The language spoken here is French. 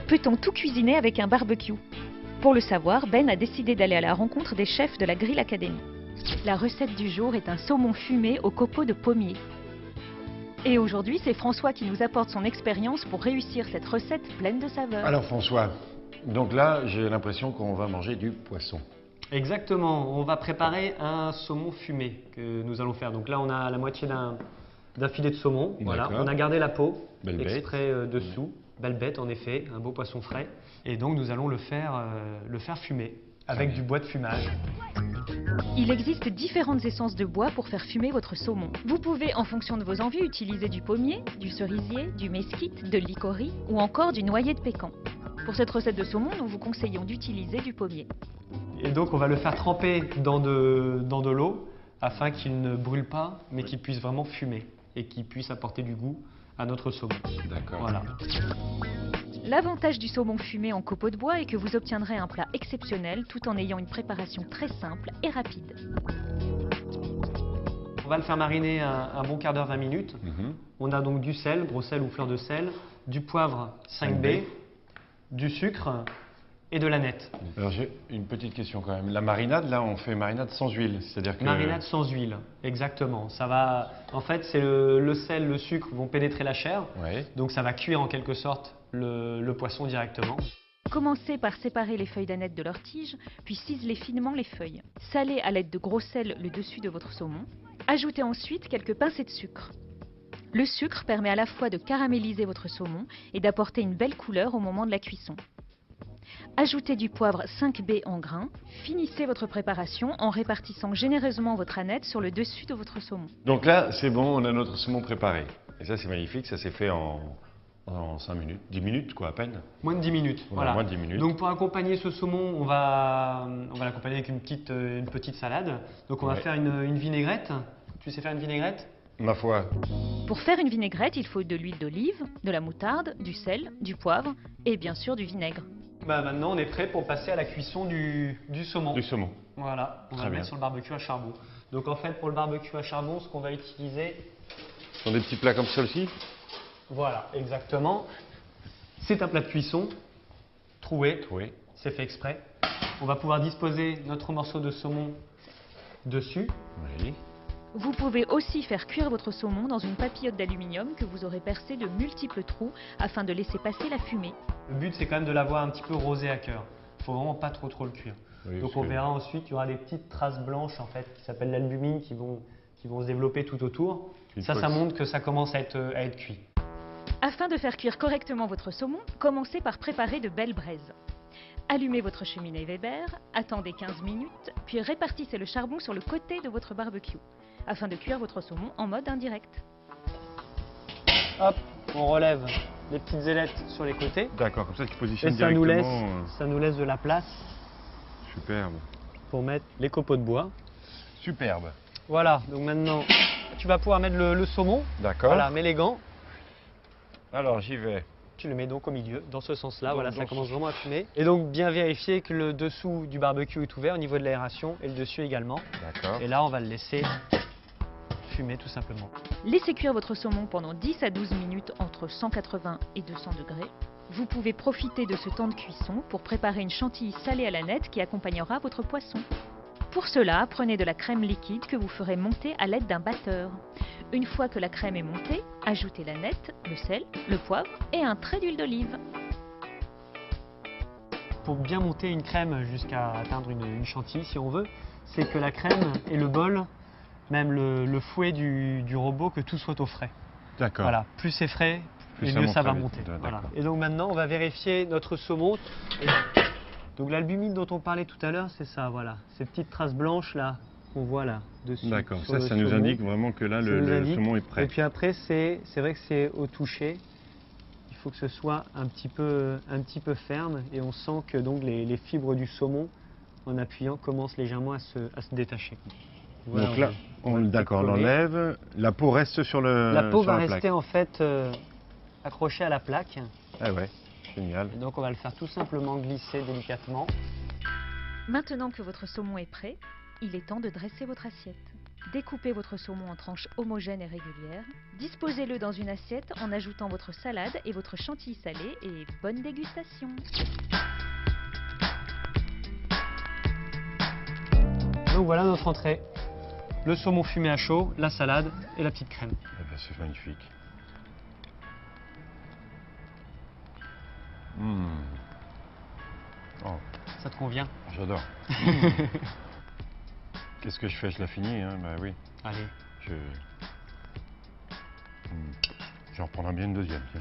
Peut-on tout cuisiner avec un barbecue? Pour le savoir, Ben a décidé d'aller à la rencontre des chefs de la Grill Academy. La recette du jour est un saumon fumé au copeaux de pommier. Et aujourd'hui, c'est François qui nous apporte son expérience pour réussir cette recette pleine de saveurs. Alors François, donc là j'ai l'impression qu'on va manger du poisson. Exactement, on va préparer un saumon fumé que nous allons faire. Donc là on a la moitié d'un filet de saumon, voilà. On a gardé la peau, Belle exprès dessous. Belle bête en effet, un beau poisson frais. Et donc nous allons le faire fumer avec du bois de fumage. Il existe différentes essences de bois pour faire fumer votre saumon. Vous pouvez, en fonction de vos envies, utiliser du pommier, du cerisier, du mesquite, de l'icorie ou encore du noyer de pécan. Pour cette recette de saumon, nous vous conseillons d'utiliser du pommier. Et donc on va le faire tremper dans de l'eau afin qu'il ne brûle pas, mais qu'il puisse vraiment fumer et qu'il puisse apporter du goût à notre saumon. D'accord. Voilà. L'avantage du saumon fumé en copeaux de bois est que vous obtiendrez un plat exceptionnel tout en ayant une préparation très simple et rapide. On va le faire mariner un bon quart d'heure, 20 minutes. On a donc du sel, gros sel ou fleur de sel, du poivre 5B, du sucre et de l'aneth. Alors j'ai une petite question quand même. La marinade, là on fait marinade sans huile, c'est-à-dire que... Marinade sans huile, exactement. Ça va, en fait, c'est le sel, le sucre vont pénétrer la chair, donc ça va cuire en quelque sorte le poisson directement. Commencez par séparer les feuilles d'aneth de leurs tiges, puis ciselez finement les feuilles. Salez à l'aide de gros sel le dessus de votre saumon. Ajoutez ensuite quelques pincées de sucre. Le sucre permet à la fois de caraméliser votre saumon et d'apporter une belle couleur au moment de la cuisson. Ajoutez du poivre 5B en grains. Finissez votre préparation en répartissant généreusement votre aneth sur le dessus de votre saumon. Donc là c'est bon, on a notre saumon préparé. Et ça c'est magnifique, ça s'est fait en 5 minutes, 10 minutes quoi à peine. Moins de 10 minutes, voilà. Moins de 10 minutes. Donc pour accompagner ce saumon, on va l'accompagner avec une petite salade. Donc on va faire une vinaigrette. Tu sais faire une vinaigrette? Ma foi. Pour faire une vinaigrette, il faut de l'huile d'olive, de la moutarde, du sel, du poivre et bien sûr du vinaigre. Maintenant on est prêt pour passer à la cuisson du saumon. Du saumon. Voilà, on va le mettre sur le barbecue à charbon. Donc en fait pour le barbecue à charbon, ce qu'on va utiliser... Ce sont des petits plats comme ceux-ci? Voilà, exactement. C'est un plat de cuisson, troué, c'est fait exprès. On va pouvoir disposer notre morceau de saumon dessus. Oui. Vous pouvez aussi faire cuire votre saumon dans une papillote d'aluminium que vous aurez percée de multiples trous afin de laisser passer la fumée. Le but c'est quand même de l'avoir un petit peu rosé à cœur. Il ne faut vraiment pas trop le cuire. Donc on verra ensuite, il y aura des petites traces blanches en fait qui s'appellent l'albumine qui vont se développer tout autour. Ça montre que ça commence à être cuit. Afin de faire cuire correctement votre saumon, commencez par préparer de belles braises. Allumez votre cheminée Weber, attendez 15 minutes, puis répartissez le charbon sur le côté de votre barbecue, afin de cuire votre saumon en mode indirect. Hop, on relève les petites ailettes sur les côtés. D'accord, comme ça tu positionnes et directement. Ça nous laisse de la place. Superbe. Pour mettre les copeaux de bois. Superbe. Voilà, donc maintenant tu vas pouvoir mettre le saumon. D'accord. Voilà, mets les gants. Alors j'y vais. Tu le mets donc au milieu, dans ce sens-là, voilà, ça commence vraiment à fumer. Et donc bien vérifier que le dessous du barbecue est ouvert au niveau de l'aération et le dessus également. D'accord. Et là on va le laisser fumer tout simplement. Laissez cuire votre saumon pendant 10 à 12 minutes entre 180 et 200 degrés. Vous pouvez profiter de ce temps de cuisson pour préparer une chantilly salée à l'aneth qui accompagnera votre poisson. Pour cela, prenez de la crème liquide que vous ferez monter à l'aide d'un batteur. Une fois que la crème est montée, ajoutez l'aneth, le sel, le poivre et un trait d'huile d'olive. Pour bien monter une crème jusqu'à atteindre une chantilly si on veut, c'est que la crème et le bol, même le fouet du robot, que tout soit au frais. D'accord. Voilà, plus c'est frais, et mieux ça va monter. Voilà. Et donc maintenant, on va vérifier notre saumon. Donc l'albumine dont on parlait tout à l'heure, c'est ça, voilà. Ces petites traces blanches là, qu'on voit là, dessus. D'accord, ça nous indique vraiment que là, le saumon est prêt. Et puis après, c'est vrai que c'est au toucher. Il faut que ce soit un petit peu ferme. Et on sent que donc les fibres du saumon, en appuyant, commencent légèrement à se détacher. Voilà, donc là, on l'enlève. La peau reste sur la peau va plaque. rester en fait accrochée à la plaque. Ah ouais. Génial. Et donc on va le faire tout simplement glisser délicatement. Maintenant que votre saumon est prêt, il est temps de dresser votre assiette. Découpez votre saumon en tranches homogènes et régulières. Disposez-le dans une assiette en ajoutant votre salade et votre chantilly salé et bonne dégustation. Donc voilà notre entrée. Le saumon fumé à chaud, la salade et la petite crème. Eh ben, c'est magnifique. Mmh. Oh, Ça te convient? j'adore. Qu'est-ce que je fais? Je la finis, hein? Bah oui. Allez. J'en reprendrai bien une deuxième. Tiens.